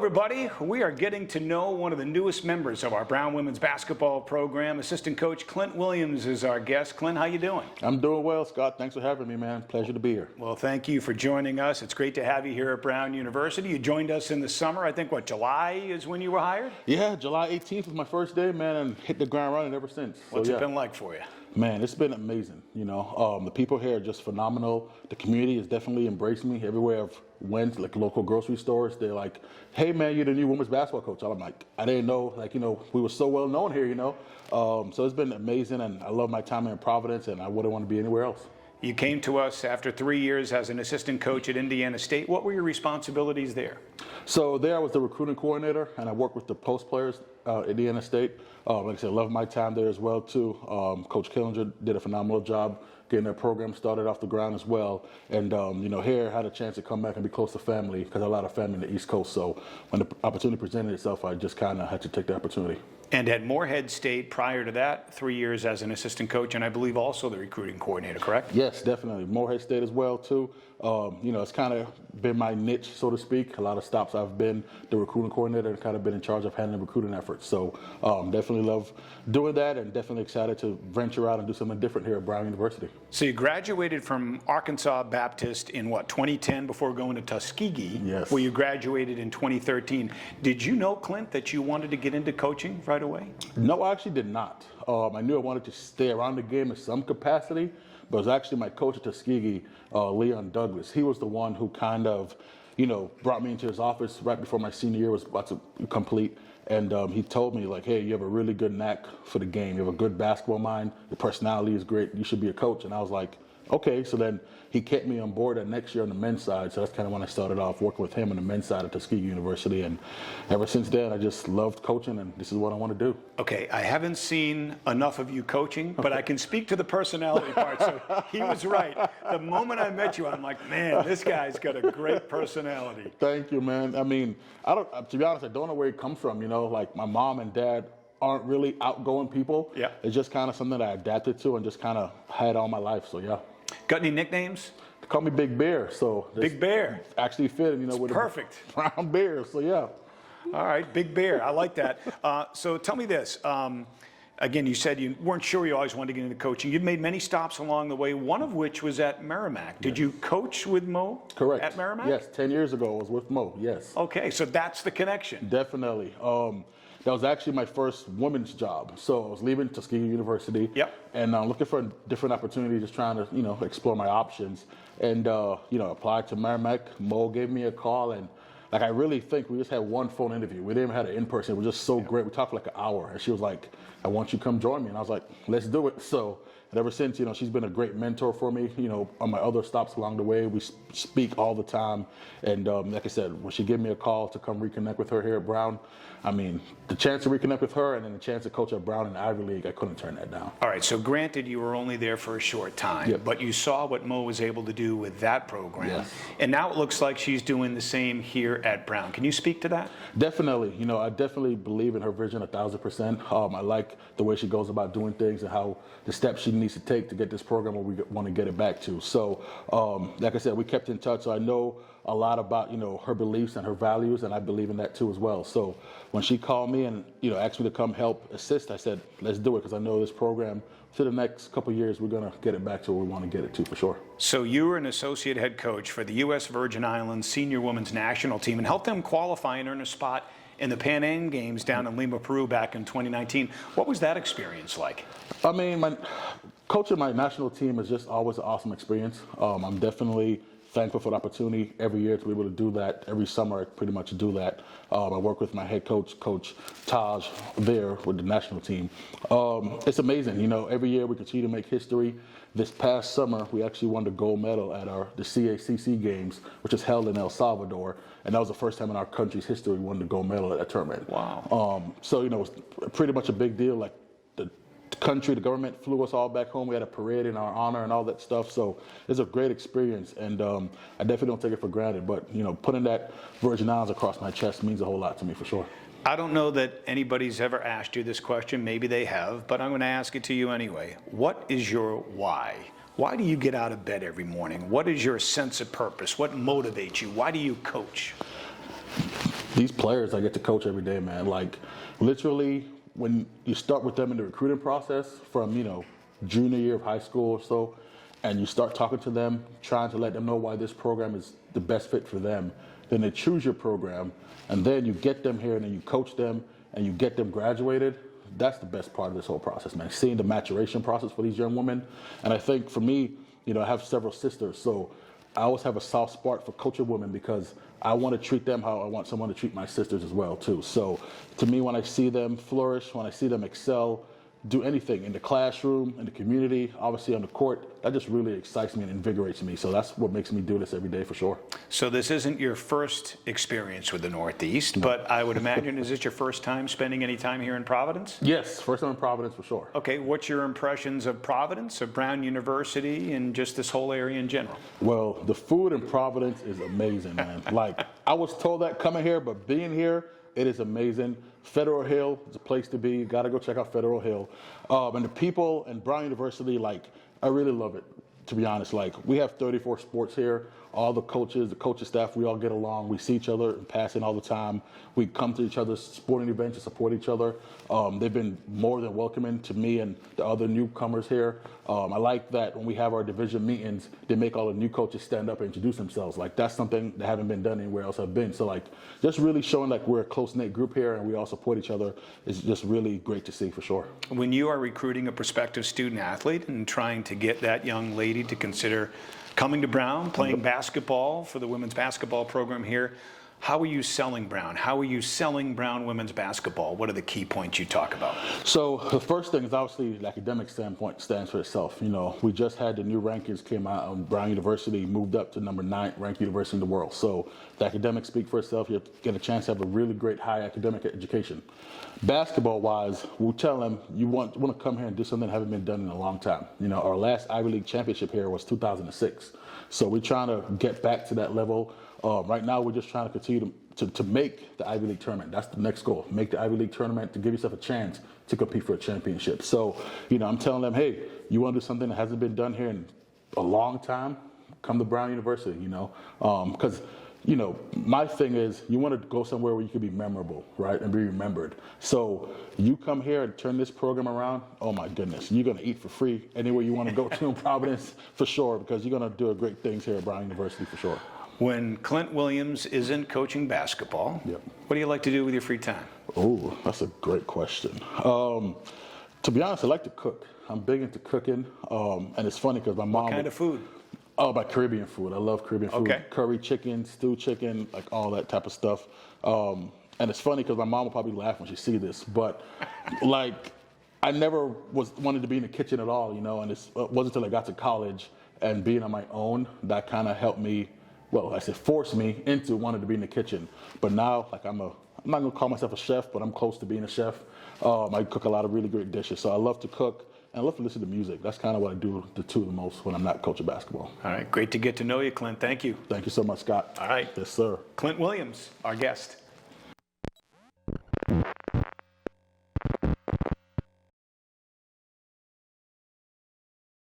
everybody. We are getting to know one of the newest members of our Brown women's basketball program. Assistant coach Clint Williams is our guest. Clint, how you doing? I'm doing well, Scott. Thanks for having me, man. Pleasure to be here. Well, thank you for joining us. It's great to have you here at Brown University. You joined us in the summer. I think, July is when you were hired? Yeah, July 18th was my first day, man, and hit the ground running ever since. What's it been like for you? Man, it's been amazing. The people here are just phenomenal. The community has definitely embraced me. Everywhere I've went, like local grocery stores, they're like, "Hey, man, you're the new women's basketball coach." I'm like, I didn't know, we were so well known here, So it's been amazing, and I love my time in Providence, and I wouldn't want to be anywhere else. You came to us after 3 years as an assistant coach at Indiana State. What were your responsibilities there? So there I was the recruiting coordinator, and I worked with the post players at Indiana State. Like I said, I love my time there as well, too. Coach Killinger did a phenomenal job getting their program started off the ground as well. And, here I had a chance to come back and be close to family because I have a lot of family in the East Coast. So when the opportunity presented itself, I just kind of had to take the opportunity. And at Morehead State prior to that, 3 years as an assistant coach, and I believe also the recruiting coordinator, correct? Yes, definitely. Morehead State as well, too. It's kind of been my niche, so to speak. A lot of stops I've been the recruiting coordinator and kind of been in charge of handling recruiting efforts. So definitely love doing that and definitely excited to venture out and do something different here at Brown University. So you graduated from Arkansas Baptist in 2010 before going to Tuskegee, yes, where you graduated in 2013. Did you know, Clint, that you wanted to get into coaching right away? No, I actually did not. I knew I wanted to stay around the game in some capacity, but it was actually my coach at Tuskegee, Leon Douglas. He was the one who kind of, brought me into his office right before my senior year was about to complete. And he told me, like, hey, you have a really good knack for the game. You have a good basketball mind. Your personality is great. You should be a coach. And I was like, okay. So then he kept me on board that next year on the men's side. So that's kind of when I started off working with him on the men's side at Tuskegee University. And ever since then, I just loved coaching, and this is what I want to do. Okay, I haven't seen enough of you coaching, but I can speak to the personality part. So he was right. The moment I met you, I'm like, man, this guy's got a great personality. Thank you, man. I mean, to be honest, I don't know where it comes from. Like my mom and dad aren't really outgoing people. Yeah. It's just kind of something that I adapted to and just kind of had all my life. So, yeah. Got any nicknames? They call me Big Bear. So Big Bear. Actually fit, with perfect. Brown bear. So, yeah. All right, Big Bear. I like that. So tell me this. Again, you said you weren't sure you always wanted to get into coaching. You've made many stops along the way, one of which was at Merrimack. Did you coach with Mo? Correct. At Merrimack? Yes, 10 years ago I was with Mo, yes. Okay, so that's the connection. Definitely. That was actually my first women's job. So I was leaving Tuskegee University. Yep. And looking for a different opportunity, just trying to, explore my options. And, applied to Merrimack. Mo gave me a call, and I really think we just had one phone interview. We didn't even have it in person. It was just so great. We talked for like an hour, and she was like, I want you to come join me. And I was like, let's do it. So, and ever since, she's been a great mentor for me, on my other stops along the way. We speak all the time. And like I said, when she gave me a call to come reconnect with her here at Brown, I mean, the chance to reconnect with her and then the chance to coach at Brown in the Ivy League, I couldn't turn that down. All right, so granted you were only there for a short time, Yep. but you saw what Mo was able to do with that program. Yes. And now it looks like she's doing the same here at Brown. Can you speak to that? Definitely. I definitely believe in her vision 1,000%. I like the way she goes about doing things and how the steps she needs to take to get this program where we want to get it back to. So, like I said, we kept in touch. So I know a lot about, her beliefs and her values, and I believe in that too as well. So when she called me and, asked me to come help assist, I said, let's do it, because I know this program, for the next couple of years, we're going to get it back to where we want to get it to for sure. So you were an associate head coach for the U.S. Virgin Islands senior women's national team and helped them qualify and earn a spot in the Pan Am Games down in Lima, Peru back in 2019. What was that experience like? I mean, coaching my national team is just always an awesome experience. I'm definitely thankful for the opportunity every year to be able to do that. Every summer I pretty much do that. I work with my head coach, Coach Taj, there with the national team. It's amazing. Every year we continue to make history. This past summer, we actually won the gold medal at the CACC Games, which is held in El Salvador. And that was the first time in our country's history we won the gold medal at that tournament. Wow. So, it was pretty much a big deal. Like, the country, the government flew us all back home. We had a parade in our honor and all that stuff. So it's a great experience, and I definitely don't take it for granted. But putting that Virgin Islands across my chest means a whole lot to me for sure. I don't know that anybody's ever asked you this question. Maybe they have, but I'm going to ask it to you anyway. What is your why? Why do you get out of bed every morning? What is your sense of purpose? What motivates you? Why do you coach? these players I get to coach every day, man. Like, literally, when you start with them in the recruiting process from, junior year of high school or so, and you start talking to them, trying to let them know why this program is the best fit for them, then they choose your program, and then you get them here, and then you coach them, and you get them graduated. That's the best part of this whole process, man. Seeing the maturation process for these young women. And I think for me, I have several sisters, so I always have a soft spot for coaching women because I want to treat them how I want someone to treat my sisters as well, too. So to me, when I see them flourish, when I see them excel, do anything in the classroom, in the community, obviously on the court, that just really excites me and invigorates me. So that's what makes me do this every day for sure. So this isn't your first experience with the Northeast, but I would imagine, is this your first time spending any time here in Providence? Yes, first time in Providence for sure. Okay, what's your impressions of Providence, of Brown University, and just this whole area in general? Well, the food in Providence is amazing, man. Like, I was told that coming here, but being here, it is amazing. Federal Hill is a place to be. You got to go check out Federal Hill. And the people in Brown University, like, I really love it, to be honest. Like, we have 34 sports here. All the coaches, staff, we all get along. We see each other in passing all the time. We come to each other's sporting events and support each other. They've been more than welcoming to me and the other newcomers here. I like that when we have our division meetings, they make all the new coaches stand up and introduce themselves. Like, that's something that haven't been done anywhere else I've been. So, like, just really showing like we're a close-knit group here and we all support each other is just really great to see for sure. When you are recruiting a prospective student athlete and trying to get that young lady to consider coming to Brown, playing basketball for the women's basketball program here, how are you selling Brown? How are you selling Brown women's basketball? What are the key points you talk about? So the first thing is obviously the academic standpoint stands for itself. We just had the new rankings came out, and Brown University moved up to number 9 ranked university in the world. So the academics speak for itself. You get a chance to have a really great high academic education. Basketball-wise, we'll tell them you want to come here and do something that haven't been done in a long time. Our last Ivy League championship here was 2006. So we're trying to get back to that level. Right now, we're just trying to continue to make the Ivy League tournament. That's the next goal. Make the Ivy League tournament to give yourself a chance to compete for a championship. So, I'm telling them, hey, you want to do something that hasn't been done here in a long time? Come to Brown University, because, my thing is you want to go somewhere where you can be memorable, right, and be remembered. So you come here and turn this program around, oh, my goodness, you're going to eat for free anywhere you want to go to in Providence for sure, because you're going to do great things here at Brown University for sure. When Clint Williams isn't coaching basketball, what do you like to do with your free time? Oh, that's a great question. To be honest, I like to cook. I'm big into cooking, and it's funny because my mom. What kind of food? Oh, my Caribbean food. I love Caribbean food. Okay. Curry chicken, stewed chicken, like all that type of stuff. And it's funny because my mom will probably laugh when she sees this, but like I never wanted to be in the kitchen at all, and it wasn't until I got to college and being on my own that kind of helped me. Well, I said forced me into wanting to be in the kitchen. But now, like I'm not gonna call myself a chef, but I'm close to being a chef. I cook a lot of really great dishes. So I love to cook and I love to listen to music. That's kind of what I do the most when I'm not coaching basketball. All right, great to get to know you, Clint. Thank you. Thank you so much, Scott. All right. Yes, sir. Clint Williams, our guest.